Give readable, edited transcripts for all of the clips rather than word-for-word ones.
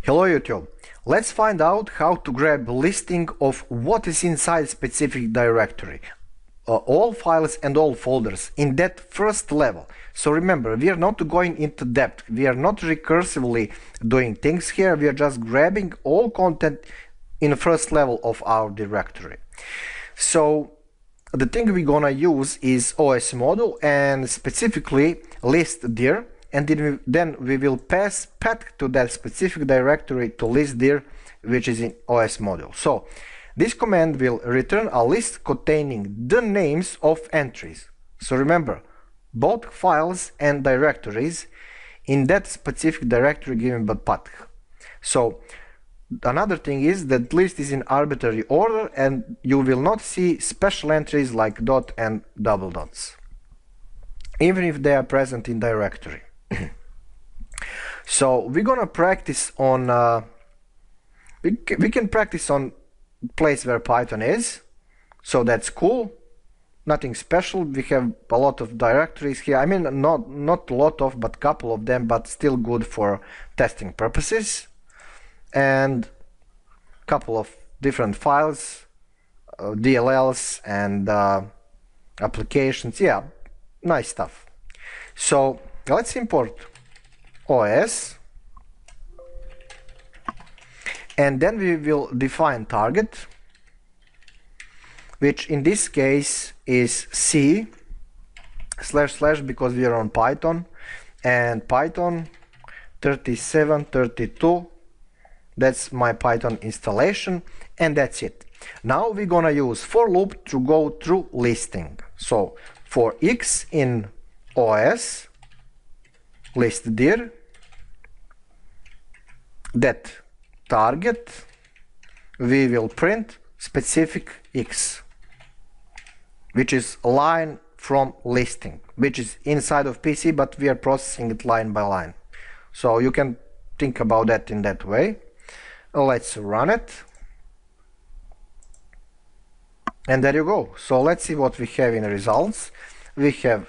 Hello YouTube. Let's find out how to grab a listing of what is inside specific directory. All files and all folders in that first level. So remember, we are not going into depth. We are not recursively doing things here. We are just grabbing all content in the first level of our directory. So the thing we're gonna use is OS module and specifically list dir, and then we will pass path to that specific directory to list dir, which is in OS module. So this command will return a list containing the names of entries. So remember, both files and directories in that specific directory given by path. So another thing is that list is in arbitrary order and you will not see special entries like dot and double dots, even if they are present in directory. So we're gonna practice on we can practice on place where Python is, so that's cool, nothing special. We have a lot of directories here. I mean, not a lot of, but couple of them, but still good for testing purposes, and couple of different files, DLLs and applications. Yeah, nice stuff. So let's import OS, and then we will define target, which in this case is C / because we are on Python, and Python 3732. That's my Python installation, and that's it. Now we're gonna use for loop to go through listing. So for X in OS, list dir, that target, we will print specific X, which is line from listing, which is inside of PC, but we are processing it line by line. So you can think about that in that way. Let's run it, and there you go. So let's see what we have in the results. We have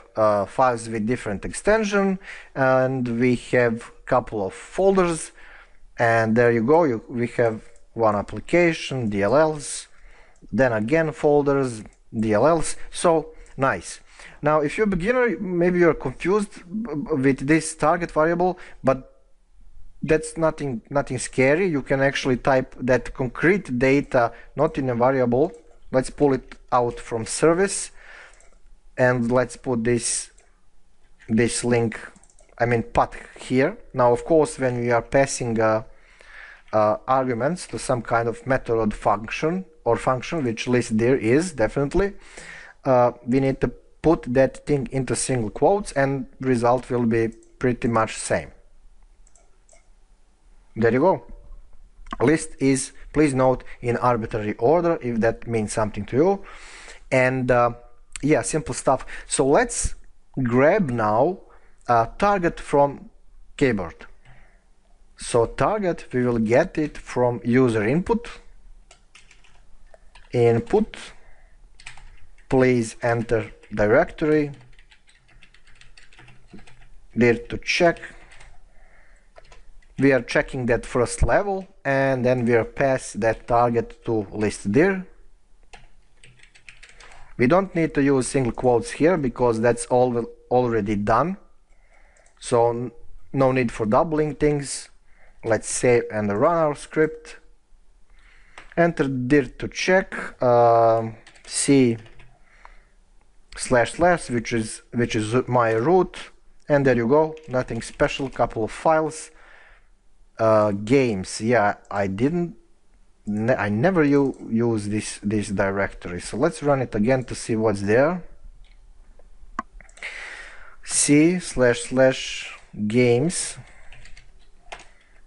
files with different extension, and we have couple of folders, and there you go. We have one application, DLLs, then again folders, DLLs. So nice. Now if you're a beginner, maybe you're confused with this target variable, but that's nothing scary. You can actually type that concrete data not in a variable. Let's pull it out from service, and let's put this link, I mean path, here. Now of course when we are passing arguments to some kind of method or function, which list dir is definitely, we need to put that thing into single quotes, and result will be pretty much same. There you go. List is, please note, in arbitrary order, if that means something to you. And yeah, simple stuff. So let's grab now target from keyboard. So target, we will get it from user input. Input, please enter directory, dir to check. We are checking that first level, and then we are pass that target to list dir. We don't need to use single quotes here because that's all already done. So no need for doubling things. Let's save and run our script. Enter dir to check, C // which is my root, and there you go. Nothing special. Couple of files. Games, yeah, I never use this directory, so let's run it again to see what's there. C / games,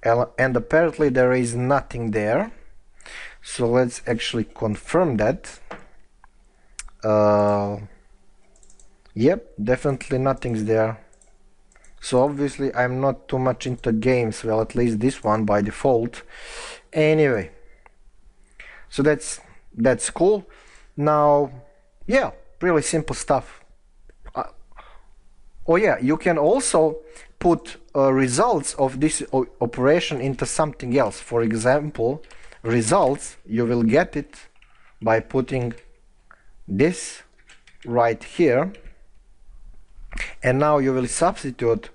and apparently there is nothing there, so let's actually confirm that. Yep, definitely nothing's there. So obviously I'm not too much into games, well, at least this one by default. Anyway, so that's cool. Now, yeah, really simple stuff. Oh yeah, you can also put results of this operation into something else. For example, results, you will get it by putting this right here, and now you will substitute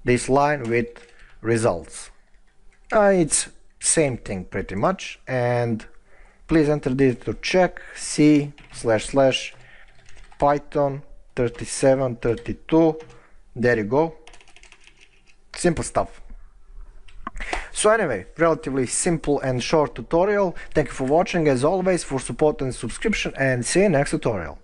this line with results. It's same thing pretty much, and please enter this to check c//python 3732. There you go. Simple stuff. So anyway, relatively simple and short tutorial. Thank you for watching, as always, for support and subscription, and see you next tutorial.